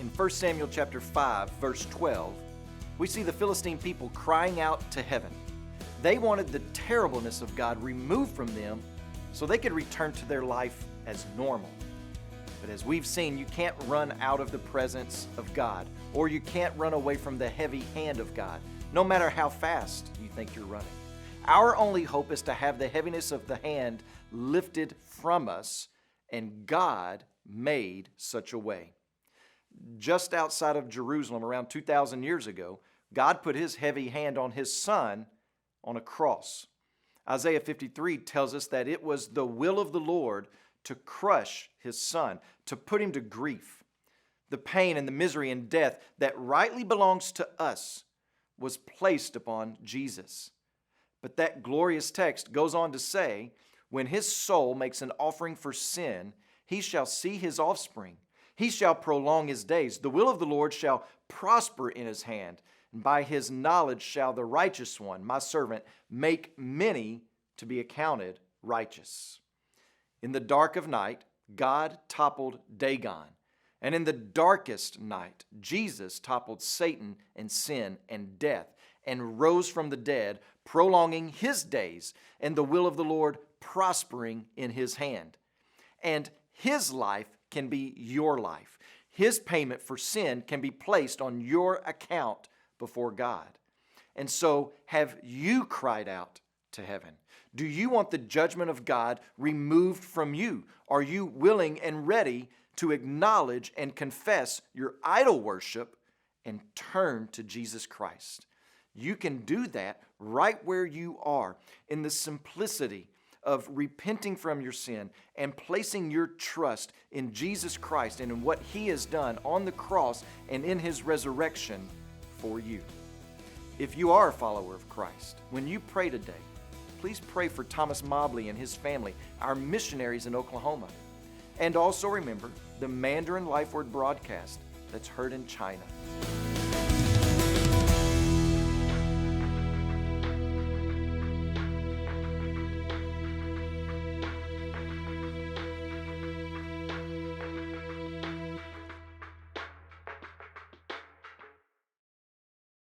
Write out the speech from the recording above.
In 1 Samuel chapter 5, verse 12, we see the Philistine people crying out to heaven. They wanted the terribleness of God removed from them so they could return to their life as normal. But as we've seen, you can't run out of the presence of God, or you can't run away from the heavy hand of God, no matter how fast you think you're running. Our only hope is to have the heaviness of the hand lifted from us, and God made such a way. Just outside of Jerusalem, around 2,000 years ago, God put His heavy hand on His Son on a cross. Isaiah 53 tells us that it was the will of the Lord to crush His Son, to put Him to grief. The pain and the misery and death that rightly belongs to us was placed upon Jesus. But that glorious text goes on to say, when His soul makes an offering for sin, He shall see His offspring. He shall prolong His days. The will of the Lord shall prosper in His hand, and by His knowledge shall the righteous one, my servant, make many to be accounted righteous. In the dark of night, God toppled Dagon. And in the darkest night, Jesus toppled Satan and sin and death and rose from the dead, prolonging His days and the will of the Lord prospering in His hand. And His life can be your life. His payment for sin can be placed on your account before God. And so have you cried out to heaven? Do you want the judgment of God removed from you? Are you willing and ready to acknowledge and confess your idol worship and turn to Jesus Christ? You can do that right where you are, in the simplicity of repenting from your sin and placing your trust in Jesus Christ and in what He has done on the cross and in His resurrection for you. If you are a follower of Christ, when you pray today, please pray for Thomas Mobley and his family, our missionaries in Oklahoma. And also remember the Mandarin Life Word broadcast that's heard in China.